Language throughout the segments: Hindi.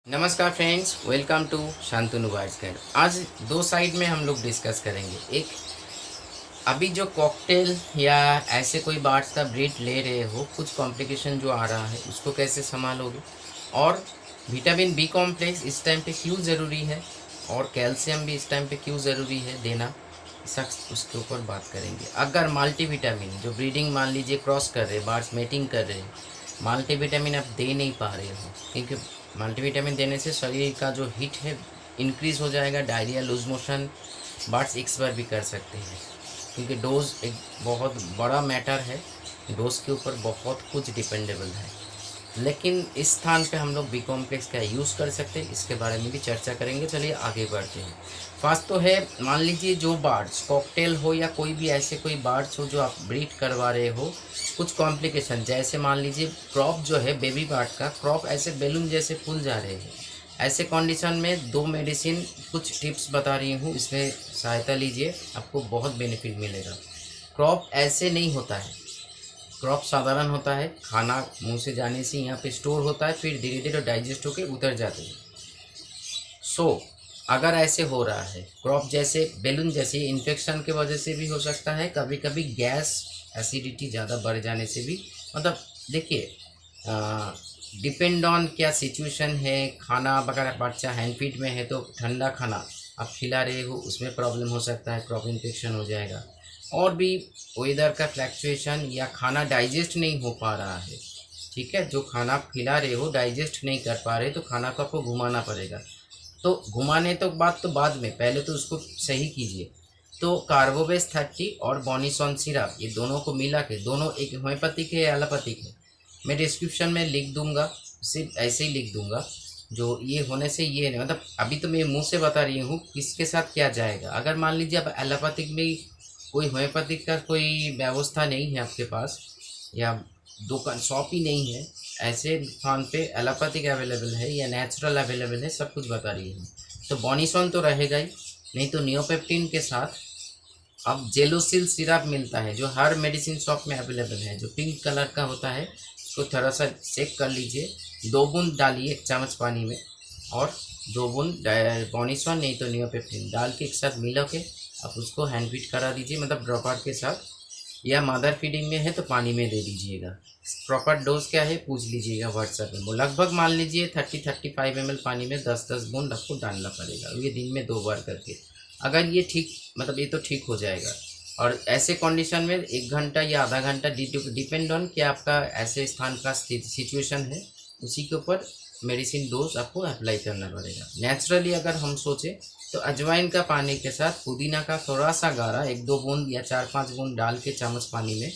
नमस्कार फ्रेंड्स, वेलकम टू शांतनु वाइट्सकर। आज दो साइड में हम लोग डिस्कस करेंगे। एक, अभी जो कॉकटेल या ऐसे कोई बार्ड्स का ब्रीड ले रहे हो, कुछ कॉम्प्लिकेशन जो आ रहा है उसको कैसे संभालोगे, और विटामिन बी कॉम्प्लेक्स इस टाइम पे क्यों ज़रूरी है, और कैल्शियम भी इस टाइम पे क्यों ज़रूरी है देना, सख्त उसके ऊपर बात करेंगे। अगर मल्टीविटामिन जो ब्रीडिंग मान लीजिए क्रॉस कर रहे, बार्ड्स मेटिंग कर रहे हैं, मल्टीविटामिन आप दे नहीं पा रहे हो, क्योंकि मल्टीविटामिन देने से शरीर का जो हीट है इंक्रीज़ हो जाएगा, डायरिया, लूज मोशन बर्ड्स एक बार भी कर सकते हैं, क्योंकि डोज एक बहुत बड़ा मैटर है। डोज के ऊपर बहुत कुछ डिपेंडेबल है। लेकिन इस स्थान पे हम लोग बी कॉम्प्लेक्स का यूज़ कर सकते हैं, इसके बारे में भी चर्चा करेंगे। चलिए आगे बढ़ते हैं। फर्स्ट तो है, मान लीजिए जो बार्ड्स कॉकटेल हो या कोई भी ऐसे कोई बार्ड्स हो जो आप ब्रीड करवा रहे हो, कुछ कॉम्प्लिकेशन, जैसे मान लीजिए क्रॉप जो है बेबी बार्ड का क्रॉप ऐसे बैलून जैसे फूल जा रहे हैं, ऐसे कंडीशन में दो मेडिसिन कुछ टिप्स बता रही हूँ, इसमें सहायता लीजिए, आपको बहुत बेनिफिट मिलेगा। क्रॉप ऐसे नहीं होता है, क्रॉप साधारण होता है, खाना मुंह से जाने से यहाँ पे स्टोर होता है, फिर धीरे धीरे डाइजेस्ट होकर उतर जाते हैं। सो अगर ऐसे हो रहा है क्रॉप जैसे बैलून जैसे, इन्फेक्शन के वजह से भी हो सकता है, कभी कभी गैस एसिडिटी ज़्यादा बढ़ जाने से भी, मतलब देखिए डिपेंड ऑन क्या सिचुएशन है। खाना अगर बच्चा हैंड फीड में है तो ठंडा खाना आप खिला रहे हो, उसमें प्रॉब्लम हो सकता है, क्रॉप इन्फेक्शन हो जाएगा। और भी वेदर का फ्लैक्चुएशन या खाना डाइजेस्ट नहीं हो पा रहा है, ठीक है, जो खाना आप खिला रहे हो डाइजेस्ट नहीं कर पा रहे, तो खाना को आपको घुमाना पड़ेगा। तो घुमाने तो बात तो बाद में, पहले तो उसको सही कीजिए। तो कार्बोवेस 30 और बॉनीसॉन सिरप, ये दोनों को मिला के, दोनों एक होम्योपैथिक है या एलोपैथिक है, मैं डिस्क्रिप्शन में लिख दूंगा, सिर्फ ऐसे ही लिख दूंगा। जो ये होने से ये नहीं, मतलब अभी तो मैं मुंह से बता रही हूँ किसके साथ क्या जाएगा। अगर मान लीजिए आप एलोपैथिक में कोई होम्योपैथिक का कोई व्यवस्था नहीं है आपके पास, या दुकान शॉप ही नहीं है, ऐसे स्थान पे एलोपैथिक अवेलेबल है या नेचुरल अवेलेबल है, सब कुछ बता रही हूँ। तो बॉनीसॉन तो रहेगा ही, नहीं तो नियोपेप्टिन के साथ अब जेलोसिल सिरप मिलता है, जो हर मेडिसिन शॉप में अवेलेबल है, जो पिंक कलर का होता है। उसको थोड़ा सा चेक कर लीजिए, 2 बूंद डालिए 1 चम्मच पानी में, और 2 बूंद बॉनीसॉन नहीं तो नियोपेप्टिन डाल के एक साथ मिला के आप उसको हैंड फीड करा दीजिए, मतलब ड्रॉपर के साथ, या मदर फीडिंग में है तो पानी में दे दीजिएगा। प्रॉपर डोज क्या है पूछ लीजिएगा व्हाट्सएप में। वो लगभग मान लीजिए 30-35 ml पानी में 10-10 बूंद आपको डालना पड़ेगा, ये दिन में 2 बार करके। अगर ये ठीक, मतलब ये तो ठीक हो जाएगा। और ऐसे कंडीशन में 1 घंटा या आधा घंटा, डिपेंड ऑन कि आपका ऐसे स्थान का सिचुएशन है, उसी के ऊपर मेडिसिन डोज आपको अप्लाई करना पड़ेगा। नेचुरली अगर हम सोचें तो अजवाइन का पानी के साथ पुदीना का थोड़ा सा गाढ़ा 1-2 बूंद या 4-5 बूंद डाल के चम्मच पानी में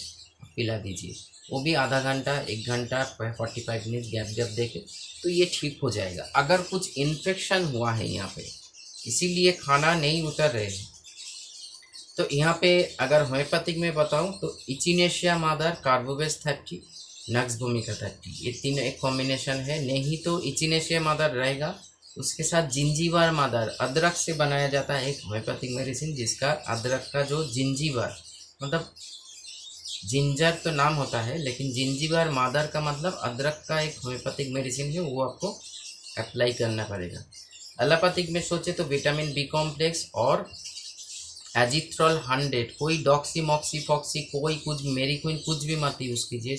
पिला दीजिए, वो भी आधा घंटा 1 घंटा 45 मिनट गैप देके, तो ये ठीक हो जाएगा। अगर कुछ इन्फेक्शन हुआ है यहाँ पे, इसीलिए खाना नहीं उतर रहे हैं, तो यहाँ पे अगर होम्योपैथिक में बताऊँ तो इचिनेशिया मादर, कार्बोवेस 30, नक्स भूमिका 30, ये तीनों एक कॉम्बिनेशन है। नहीं तो इचिनेशिया मादर रहेगा, उसके साथ जिंजीवर मादर, अदरक से बनाया जाता है एक होम्योपैथिक मेडिसिन, जिसका अदरक का जो जिंजीवर, मतलब जिंजर तो नाम होता है, लेकिन जिंजीवर मादर का मतलब अदरक का एक होम्योपैथिक मेडिसिन है, वो आपको अप्लाई करना पड़ेगा। एलोपैथिक में सोचे तो विटामिन बी कॉम्प्लेक्स और एजिथ्रोल 100, कोई डॉक्सी मॉक्सी फॉक्सी कोई कुछ मेरी कोई कुछ भी मत यूज़ कीजिए।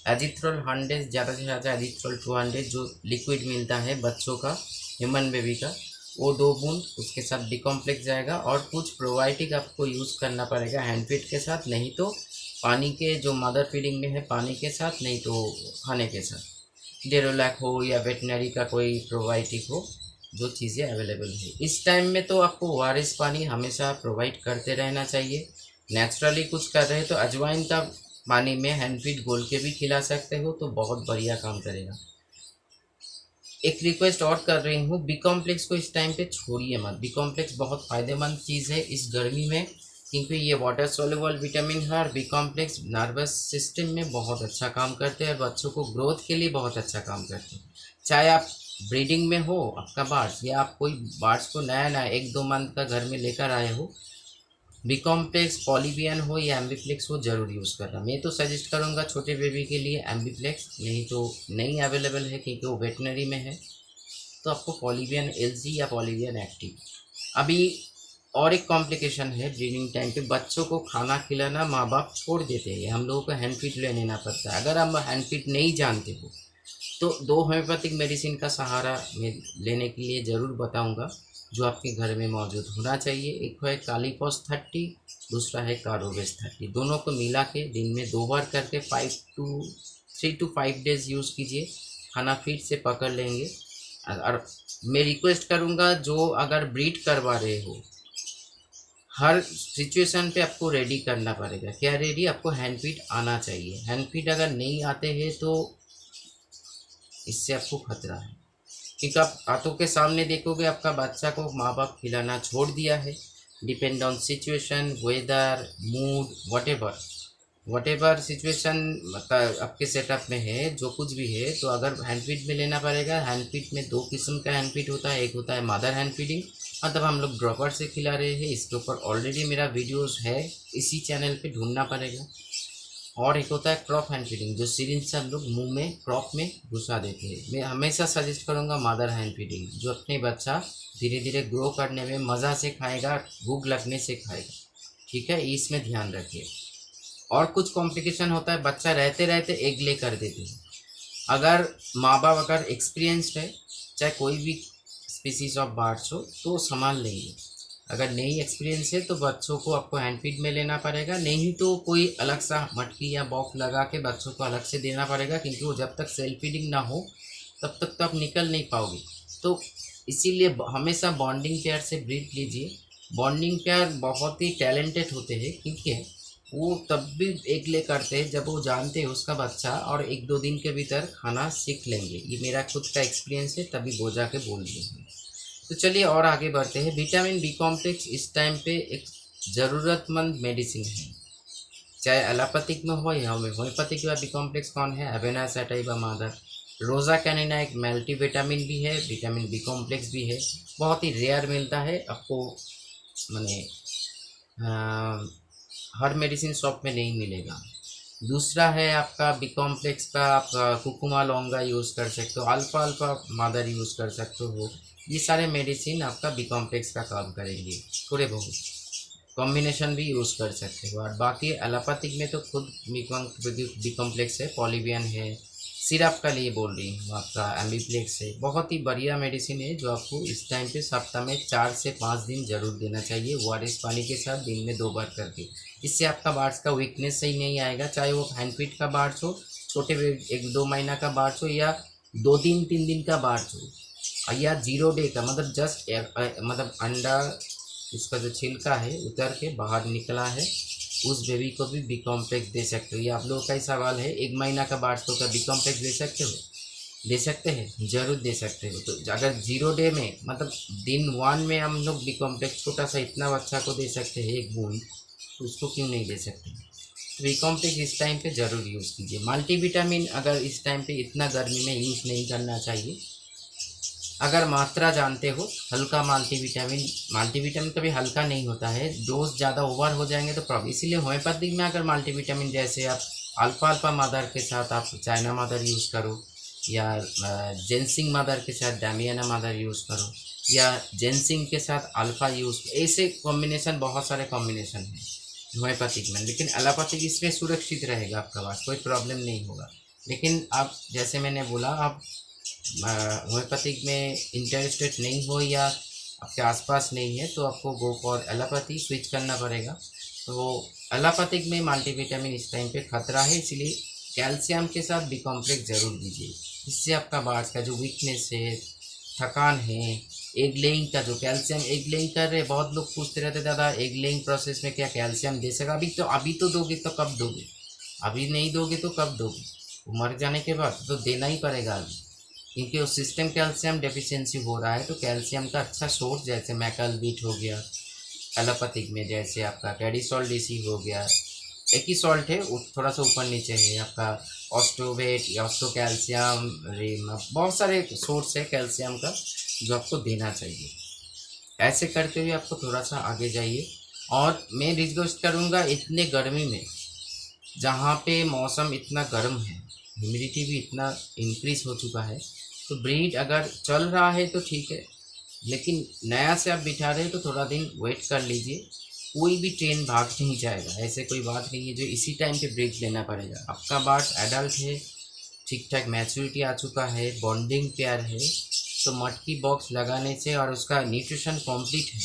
एजिथ्रोल 100, ज़्यादा से ज़्यादा एजिथ्रोल 200 जो लिक्विड मिलता है बच्चों का, ह्यूमन बेबी का, वो 2 बूंद, उसके साथ बी कॉम्प्लेक्स जाएगा। और कुछ प्रोबायोटिक आपको यूज़ करना पड़ेगा हैंड फीड के साथ, नहीं तो पानी के जो मदर फीडिंग में है पानी के साथ, नहीं तो खाने के साथ, डेरोलैक हो या वेटनरी का कोई प्रोबायोटिक हो, जो चीज़ें अवेलेबल है। इस टाइम में तो आपको ओआरएस पानी हमेशा प्रोवाइड करते रहना चाहिए। नेचुरली कुछ कर रहे हैं तो अजवाइन का पानी में हैंड फीड घोल के भी खिला सकते हो, तो बहुत बढ़िया काम करेगा। एक रिक्वेस्ट और कर रही हूँ, बी कॉम्प्लेक्स को इस टाइम पे छोड़िए मत। बी कॉम्प्लेक्स बहुत फ़ायदेमंद चीज़ है इस गर्मी में, क्योंकि ये वाटर सोल्यूबल विटामिन है, और बी कॉम्प्लेक्स नर्वस सिस्टम में बहुत अच्छा काम करते हैं, और बच्चों को ग्रोथ के लिए बहुत अच्छा काम करते हैं। चाहे आप ब्रीडिंग में हो आपका बार्ड्स, या आप कोई बार्ड्स को नया नया 1-2 मंथ का घर में लेकर आए हो, बी कॉम्प्लेक्स पॉलीवियन हो या एम्बीप्लेक्स हो, जरूर यूज़ करना। मैं तो सजेस्ट करूँगा छोटे बेबी के लिए एम्बीप्लेक्स, नहीं तो नहीं अवेलेबल है क्योंकि वो वेटनरी में है, तो आपको पॉलीवियन एलजी या पॉलीवियन एक्टिव। अभी और एक कॉम्प्लिकेशन है ब्रीडिंग टाइम पे, बच्चों को खाना खिलाना माँ बाप छोड़ देते हैं, हम लोगों को हैंड फीड ले लेना पड़ता है। अगर हम हैंड फीड नहीं जानते हो तो 2 होम्योपैथिक मेडिसिन का सहारा मैं लेने के लिए ज़रूर बताऊंगा, जो आपके घर में मौजूद होना चाहिए। एक है कालीपोस 30, दूसरा है कारोवेस 30। दोनों को मिला के दिन में 2 बार करके 3 to 5 डेज यूज़ कीजिए, खाना फिर से पकड़ लेंगे। और मैं रिक्वेस्ट करूँगा, जो अगर ब्रीड करवा रहे हो, हर सिचुएशन पे आपको रेडी करना पड़ेगा। क्या रेडी? आपको हैंड फीड आना चाहिए। हैंड फीड अगर नहीं आते हैं तो इससे आपको खतरा है, क्योंकि आप आंखों के सामने देखोगे आपका बच्चा को माँ बाप खिलाना छोड़ दिया है। Depend on situation, weather, mood, whatever situation मतलब आपके सेटअप में है, जो कुछ भी है, तो अगर हैंड फीड में लेना पड़ेगा। हैंड फीड में 2 किस्म का हैंड फीड होता है। एक होता है मदर हैंड फीडिंग, मतलब हम लोग ड्रॉपर से खिला रहे हैं, इसके ऊपर ऑलरेडी मेरा वीडियोस है, इसी चैनल पे ढूंढना पड़ेगा। और एक होता है क्रॉप हैंड फीडिंग, जो सिरिंज से हम लोग मुंह में क्रॉप में घुसा देते हैं। मैं हमेशा सजेस्ट करूँगा मदर हैंड फीडिंग, जो अपने बच्चा धीरे धीरे ग्रो करने में मज़ा से खाएगा, भूख लगने से खाएगा। ठीक है, इसमें ध्यान रखिए। और कुछ कॉम्प्लिकेशन होता है, बच्चा रहते रहते एग ले कर देते हैं। अगर माँ बाप अगर एक्सपीरियंसड है, चाहे कोई भी स्पीसीज ऑफ बर्ड्स हो, तो संभाल लेंगे। अगर नहीं एक्सपीरियंस है तो बच्चों को आपको हैंड फीड में लेना पड़ेगा, नहीं तो कोई अलग सा मटकी या बॉक्स लगा के बच्चों को अलग से देना पड़ेगा, क्योंकि वो जब तक सेल्फ फीडिंग ना हो तब तक तो आप निकल नहीं पाओगे। तो इसीलिए हमेशा बॉन्डिंग पेयर से ब्रीड लीजिए। बॉन्डिंग पेयर बहुत ही टैलेंटेड होते हैं, क्योंकि वो तब भी एग ले करते हैं जब वो जानते हैं उसका बच्चा और 1-2 दिन के भीतर खाना सीख लेंगे। ये मेरा खुद का एक्सपीरियंस है, तभी बोझा के बोल रही हूँ। तो चलिए और आगे बढ़ते हैं। विटामिन बी कॉम्प्लेक्स इस टाइम पे एक ज़रूरतमंद मेडिसिन है, चाहे एलोपैथिक में हो या होम्योपैथिक में। बी कॉम्प्लेक्स कौन है? एवेना सैटाइवा मादर। रोज़ा कैनिना एक मल्टी विटामिन भी है, विटामिन बी कॉम्प्लेक्स भी है, बहुत ही रेयर मिलता है आपको, माने हर मेडिसिन शॉप में नहीं मिलेगा। दूसरा है आपका बी कॉम्प्लेक्स का, आप कुकुमा लौंगा यूज़ कर सकते हो, अल्फा अल्फा मादर यूज़ कर सकते हो। ये सारे मेडिसिन आपका बी कॉम्प्लेक्स का काम करेंगे, थोड़े बहुत कॉम्बिनेशन भी यूज़ कर सकते हो। और बाकी एलोपैथिक में तो खुद बी कॉम्प्लेक्स है, पॉलीवियन है, सिरप का लिए बोल रही हूँ आपका एम्बीप्लेक्स है। बहुत ही बढ़िया मेडिसिन है, जो आपको इस टाइम पे सप्ताह में 4 से 5 दिन जरूर देना चाहिए, ORS पानी के साथ दिन में 2 बार करके। इससे आपका बार्ड्स का वीकनेस सही नहीं आएगा, चाहे वो हैंड फीड का बार्ड्स हो, छोटे 1-2 महीना का बार्ड्स हो, या 2 दिन 3 दिन का बार्ड्स हो, या 0 डे का, मतलब जस्ट मतलब अंडा उसका जो छिलका है उतर के बाहर निकला है, उस बेबी को भी बी कॉम्प्लेक्स दे सकते हो। ये आप लोगों का ही सवाल है, 1 महीना का बार्ड्स को क्या बी कॉम्प्लेक्स दे सकते हो? दे सकते हैं, जरूर दे सकते हो। तो अगर 0 डे में, मतलब दिन 1 में हम लोग बी कॉम्प्लेक्स छोटा सा इतना बच्चा को दे सकते हैं 1 बूंद, तो उसको क्यों नहीं दे सकते? बी कॉम्प्लेक्स इस टाइम पे ज़रूर यूज़ कीजिए। मल्टीविटामिन अगर इस टाइम पे इतना गर्मी में यूज़ नहीं करना चाहिए। अगर मात्रा जानते हो, हल्का मल्टीविटामिन कभी हल्का नहीं होता है, डोज ज़्यादा ओवर हो जाएंगे तो प्रॉब्लम। इसीलिए होम्योपैथिक में अगर मल्टीविटामिन, जैसे आप अल्फा मदर के साथ आप चाइना मदर यूज़ करो, या जेंसिंग मदर के साथ डैमियाना मदर यूज़ करो, या जेंसिंग के साथ अल्फ़ा यूज़, ऐसे कॉम्बिनेशन, बहुत सारे कॉम्बिनेशन हैं होम्योपैथिक में। लेकिन एलोपैथिक इसमें सुरक्षित रहेगा, आपका पास कोई प्रॉब्लम नहीं होगा। लेकिन आप, जैसे मैंने बोला, आप होम्योपैथिक में इंटरेस्टेड नहीं हो या आपके आसपास नहीं है, तो आपको गो फॉर एलोपैथी स्विच करना पड़ेगा। तो एलोपैथिक में मल्टीविटामिन इस टाइम पे खतरा है, इसलिए कैल्शियम के साथ बी कॉम्प्लेक्स ज़रूर दीजिए। इससे आपका बार्ड्स का जो वीकनेस है, थकान है, एग लेइंग का जो कैल्शियम, एग लेइंग कर रहे, बहुत लोग पूछते रहते दादा एग लेइंग प्रोसेस में क्या कैल्शियम दे सका? अभी तो दोगे तो कब दोगे? अभी नहीं दोगे तो कब दोगे? मर जाने के बाद तो देना ही पड़ेगा अभी, क्योंकि उस सिस्टम कैल्शियम डेफिशिएंसी हो रहा है। तो कैल्शियम का अच्छा सोर्स, जैसे मैकल बीट हो गया एलोपैथिक में, जैसे आपका कैडिसोल डीसी हो गया, एक ही सॉल्ट है, थोड़ा सा ऊपर नीचे है, आपका ऑस्टोवेट या ऑस्टो कैल्शियम, बहुत सारे सोर्स है कैल्शियम का जो आपको देना चाहिए। ऐसे करते हुए आपको थोड़ा सा आगे जाइए। और मैं रिक्वेस्ट करूँगा, इतने गर्मी में जहाँ पे मौसम इतना गर्म है, ह्यूमिडिटी भी इतना इंक्रीज हो चुका है, तो ब्रीड अगर चल रहा है तो ठीक है, लेकिन नया से आप बिठा रहे हैं तो थोड़ा दिन वेट कर लीजिए। कोई भी ट्रेन भाग नहीं जाएगा, ऐसे कोई बात नहीं है जो इसी टाइम पे ब्रीड लेना पड़ेगा। आपका बार्ड एडल्ट है, ठीक ठाक मैच्योरिटी आ चुका है, बॉन्डिंग पेयर है, तो मटकी बॉक्स लगाने से और उसका न्यूट्रिशन कंप्लीट है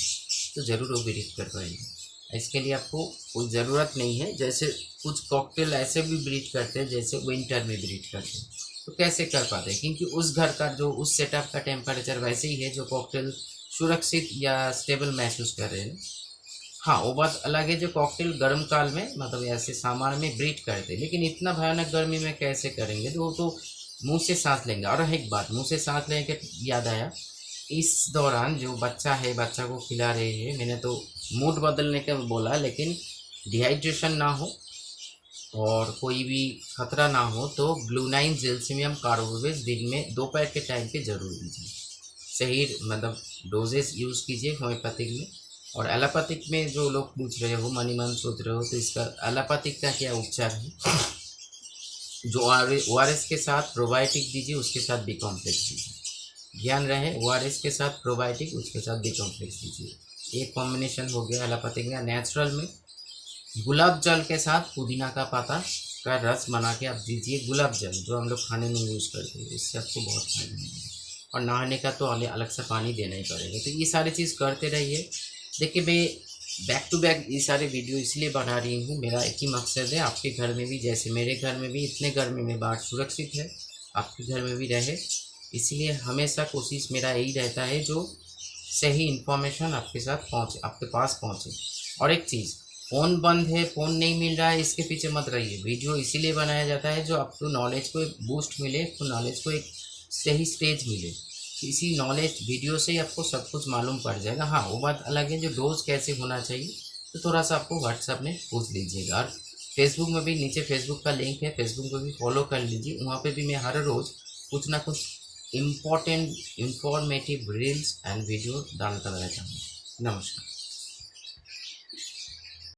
तो ज़रूर वो ब्रीड कर पाएंगे। इसके लिए आपको कोई ज़रूरत नहीं है। जैसे कुछ कॉकटेल ऐसे भी ब्रीड करते हैं जैसे विंटर में ब्रीड करते हैं, तो कैसे कर पाते हैं? क्योंकि उस घर का जो उस सेटअप का टेम्परेचर वैसे ही है जो कॉकटेल सुरक्षित या स्टेबल महसूस कर रहे हैं। हाँ, वो बात अलग है जो कॉकटेल गर्म काल में मतलब ऐसे सामान में ब्रीड करते हैं, लेकिन इतना भयानक गर्मी में कैसे करेंगे? तो वो तो मुंह से सांस लेंगे। और एक बात, मुंह से सांस लेने के याद आया, इस दौरान जो बच्चा है, बच्चा को खिला रहे हैं, मैंने तो मूड बदलने का बोला, लेकिन डिहाइड्रेशन ना हो और कोई भी खतरा ना हो तो ग्लूनाइन जेल्सिमियम कार्बोवेज दिन में दोपहर के टाइम पे ज़रूर लीजिए। सही मतलब डोजेस यूज़ कीजिए होम्योपैथिक में। और एलोपैथिक में जो लोग पूछ रहे हो, मनी मन सोच रहे हो, तो इसका एलोपैथिक का क्या उपचार है? जो ORS के साथ प्रोबायोटिक दीजिए, उसके साथ बी कॉम्प्लेक्स दीजिए। ध्यान रहे, ORS के साथ प्रोबायोटिक, उसके साथ बी कॉम्प्लेक्स दीजिए। एक कॉम्बिनेशन हो गया एलोपैथिक में। नेचुरल में गुलाब जल के साथ पुदीना का पत्ता का रस बना के आप दीजिए। गुलाब जल जो हम लोग खाने में यूज़ करते हैं, इससे आपको बहुत फायदा मिलेगा। और नहाने का तो अलग से पानी देना ही पड़ेगा। तो ये सारी चीज़ करते रहिए। देखिए, मैं बैक टू बैक ये सारे वीडियो इसलिए बना रही हूँ, मेरा एक ही मकसद है, आपके घर में भी जैसे मेरे घर में भी इतने गर्मी में बाढ़ सुरक्षित है, आपके घर में भी रहे। इसलिए हमेशा कोशिश मेरा यही रहता है जो सही इन्फॉर्मेशन आपके साथ पहुँचे, आपके पास पहुँचे। और एक चीज़, फ़ोन बंद है, फ़ोन नहीं मिल रहा है, इसके पीछे मत रहिए। वीडियो इसीलिए बनाया जाता है जो आपको नॉलेज को एक बूस्ट मिले, आपको नॉलेज को एक सही स्टेज मिले। इसी नॉलेज वीडियो से ही आपको सब कुछ मालूम पड़ जाएगा। हाँ, वो बात अलग है जो डोज कैसे होना चाहिए, तो थोड़ा सा आपको व्हाट्सएप में पूछ लीजिएगा। और फेसबुक में भी नीचे फेसबुक का लिंक है, फेसबुक पर भी फॉलो कर लीजिए। वहाँ पे भी मैं हर रोज़ कुछ ना कुछ important informative reels and video डालता रहता हूँ। नमस्कार।